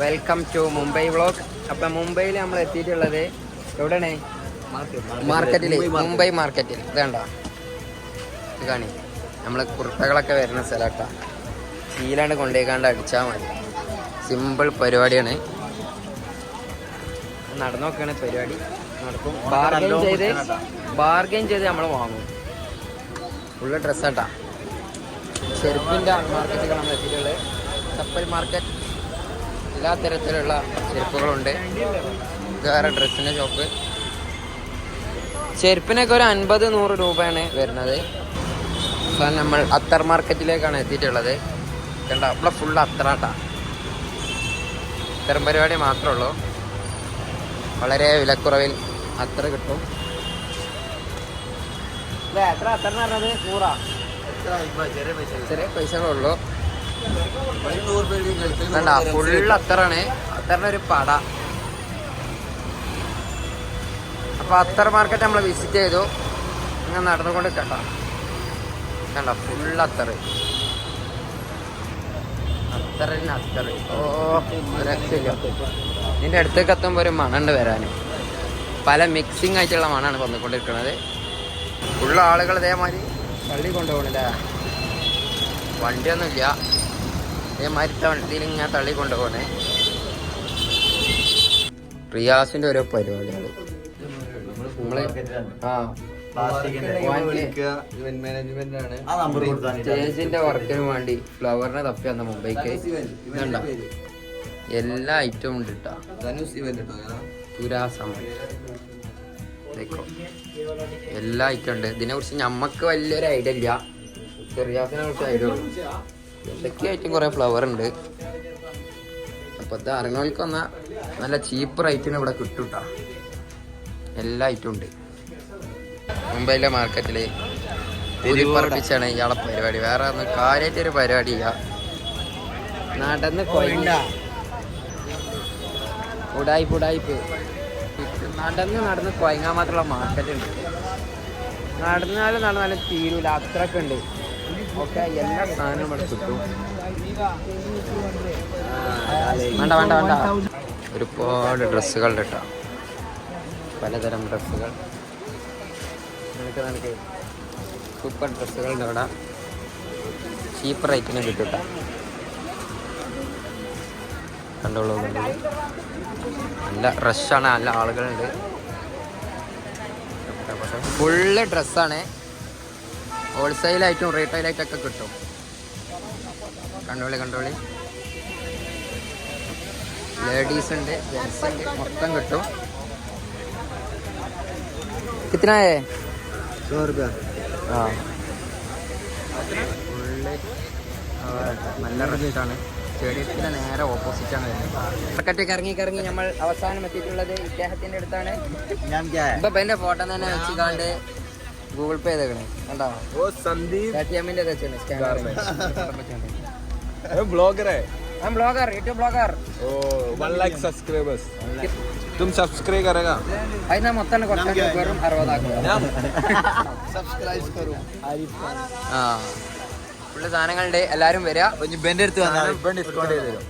Welcome to Mumbai vlog. അപ്പം മുംബൈയിൽ നമ്മൾ എത്തിയിട്ടുള്ളത് എവിടെയാണ്? മാർക്കറ്റിൽ, മുംബൈ മാർക്കറ്റിൽ. ഇതേണ്ട ഇത് കാണി, നമ്മൾ കുർത്തകളൊക്കെ വരുന്ന സ്ഥലത്താണ്. ശീലാണ്ട് കൊണ്ടേക്കാണ്ട് അടിച്ചാൽ മതി. സിമ്പിൾ പരിപാടിയാണ്. നടന്നു നോക്കുകയാണ് പരിപാടി നടക്കും. ബാർഗൈൻ ചെയ്ത് നമ്മൾ വാങ്ങും. ഫുള്ള് ഡ്രസ്സാട്ടാ. ചെരുപ്പിൻ്റെ മാർക്കറ്റിൽ നമ്മൾ എത്തിയിട്ടുള്ളത്. ചപ്പൽ മാർക്കറ്റ്, എല്ലാ തരത്തിലുള്ള ചെരുപ്പുകളുണ്ട്. വേറെ ഡ്രസ്സിൻ്റെ ഷോപ്പ്. ചെരുപ്പിനൊക്കെ ഒരു 50-100 രൂപയാണ് വരുന്നത്. നമ്മൾ അത്തർ മാർക്കറ്റിലേക്കാണ് എത്തിയിട്ടുള്ളത്. കണ്ട ഇവിടെ ഫുള്ള് അത്തറാട്ടാ. ഇത്തരം പരിപാടി മാത്രമേ ഉള്ളൂ. വളരെ വിലക്കുറവിൽ അത്തർ കിട്ടും. എത്ര അത്തറിന് പറഞ്ഞത്? 100. ചെറിയ പൈസകളുള്ളൂ. കണ്ട ഫുള്ള് അത്തറാണ്. അത്തറിന് ഒരു പട. അപ്പൊ അത്തർ മാർക്കറ്റ് നമ്മൾ വിസിറ്റ് ചെയ്തു. ഇങ്ങനെ നടന്നുകൊണ്ട് കണ്ട ഫുള്ള് അത്തറ്. അത്തറിന് അത്തറ്. രക്ഷയില്ല. ഇതിൻ്റെ അടുത്തേക്ക് എത്തുമ്പോൾ ഒരു മണമുണ്ട് വരാൻ. പല മിക്സിങ് ആയിട്ടുള്ള മണമാണ് വന്നുകൊണ്ടിരിക്കുന്നത്. ഉള്ള ആളുകൾ ഇതേമാതിരി തള്ളി കൊണ്ടുപോകണില്ല. വണ്ടിയൊന്നുമില്ല. ഇതേമാതിരി വണ്ടിയിൽ ഇങ്ങനെ തള്ളി കൊണ്ടുപോകണേ. റിയാസിന്റെ ഓരോ പരിപാടികൾ. സ്റ്റേജിന്റെ വർക്കിന് വേണ്ടി ഫ്ലവറിനെ തപ്പി വന്ന മുംബൈക്ക് ഇതുണ്ടോ? എല്ലാ ഐറ്റവും ഉണ്ട് കേട്ടോ. എല്ലാ ഐറ്റം ഉണ്ട്. ഇതിനെ കുറിച്ച് ഞമ്മക്ക് വലിയൊരു ഐഡിയ ഇല്ല. റിയാസിനെ കുറിച്ച് ഐഡിയ ഉള്ളൂ. എന്തൊക്കെ ഐറ്റം കുറെ ഫ്ലവർ ഉണ്ട്. അപ്പൊ ഇത് അറിഞ്ഞവർക്ക് വന്നാൽ നല്ല ചീപ്പ് റേറ്റിന് ഇവിടെ കിട്ടും കേട്ടോ. എല്ലാ ഐറ്റവും ഉണ്ട്. മുംബൈയിലെ മാർക്കറ്റില് പറപ്പിച്ചാണ് ഇയാളെ പരിപാടി. വേറെ ഒന്നും കാര്യമായിട്ടൊരു പരിപാടി ഇല്ല. നടന്ന് ഉടായിപ്പ് നടന്ന് കൊയങ്ങാൻ മാത്രമുള്ള മാർക്കറ്റ് ഉണ്ട്. നടന്നാലും തീരൂല, അത്രയൊക്കെ ഉണ്ട്. ഓക്കെ, എല്ലാ സാധനവും ഇവിടെ കിട്ടും. വേണ്ട ഒരുപാട് ഡ്രസ്സുകളുടെ കേട്ടോ. പലതരം ഡ്രസ്സുകൾ. നിനക്ക് സൂപ്പർ ഡ്രസ്സുകളുടെ ഇവിടെ ചീപ്പ് റേറ്റിന് കിട്ടും കേട്ടോ. കണ്ടോളൂ, നല്ല റഷാണ്. നല്ല ആളുകളുണ്ട്. ഫുള്ള് ഡ്രസ്സാണ്. ഹോൾസെയിലായിട്ടും റീറ്റെയിലായിട്ടൊക്കെ കിട്ടും. കണ്ടോളി. ലേഡീസ് ഉണ്ട്, ജെൻസ് ഉണ്ട്, മൊത്തം കിട്ടും. കിത്തനായേ? 100 രൂപ. ഫുള്ള് നല്ല റഷാണ്. സ്റ്റേഡിയത്തിന് നേരെ ഓപ്പോസിറ്റാണ് വരുന്നത്. മാർക്കറ്റൊക്കെ ഇറങ്ങി നമ്മൾ അവസാനം എത്തിയിട്ടുള്ളത് ഇദ്ദേഹത്തിന്റെ അടുത്താണ്. ഇപ്പൊ എന്റെ ഫോട്ടോ തന്നെ വെച്ച് കാണ്ട് ഗൂഗിൾ പേ ചെയ്തേക്കണേ. കണ്ടോ? ATM-ന്റെ blogger YouTube blogger 1 lakh subscribers तुम सब्सक्राइब करेगा അതിനെ മൊത്തം കുറച്ച് വെറും 60 ആക്കുക. सब्सक्राइब करो ഫുള്ള് സാധനങ്ങളുണ്ട്. എല്ലാരും വരിക. ബെന്റെ അടുത്ത് വന്നാൽ ഡിസ്കൗണ്ട് ചെയ്ത് തരും.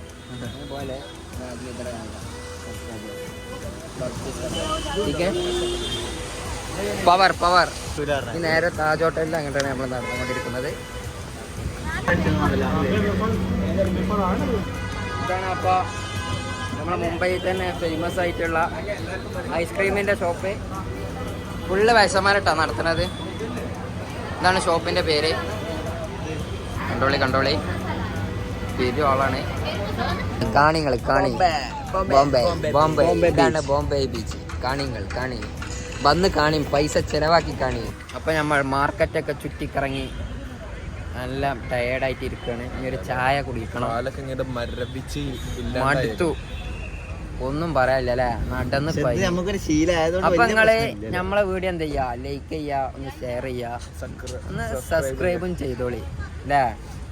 പവർ ഈ നേരെ താജ് ഹോട്ടലിൽ അങ്ങോട്ടാണ് നമ്മൾ നടന്നുകൊണ്ടിരിക്കുന്നത്. ഇതാണ് അപ്പോൾ നമ്മുടെ മുംബൈയിൽ തന്നെ ഫേമസ് ആയിട്ടുള്ള ഐസ്ക്രീമിൻ്റെ ഷോപ്പ്. ഫുള്ള് വയസ്സന്മാരിട്ടാണ് നടത്തുന്നത്. ഇതാണ് ഷോപ്പിൻ്റെ പേര്. കണ്ടോളി പേര് ആളാണ്. കാണി ബോംബെ. ഇതാണ് ബോംബെ ബീച്ച്. കാണി വന്ന് കാണി, പൈസ ചെലവാക്കി കാണി. അപ്പം നമ്മൾ മാർക്കറ്റൊക്കെ ചുറ്റിക്കറങ്ങി നല്ല ടയേർഡായിട്ട് ഇരിക്കുകയാണ്. ഇനി ഒരു ചായ കുടിക്കണം. മടുത്തു, ഒന്നും പറയാനില്ല അല്ലേ. നടന്ന് അപ്പൊ നിങ്ങള് നമ്മളെ വീഡിയോ എന്താ ചെയ്യാ? ലൈക്ക് ചെയ്യാ, ഒന്ന് ഷെയർ ചെയ്യാ, ഒന്ന് സബ്സ്ക്രൈബും ചെയ്തോളി അല്ലേ.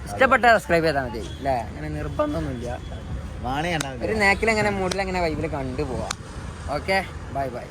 ഇഷ്ടപ്പെട്ട സബ്സ്ക്രൈബ് ചെയ്താൽ മതി അല്ലേ. അങ്ങനെ നിർബന്ധമൊന്നുമില്ല. ഒരു നേക്കിലെങ്ങനെ മൂഡിലെങ്ങനെ വൈബിൽ കണ്ടുപോവാം. Okay, by.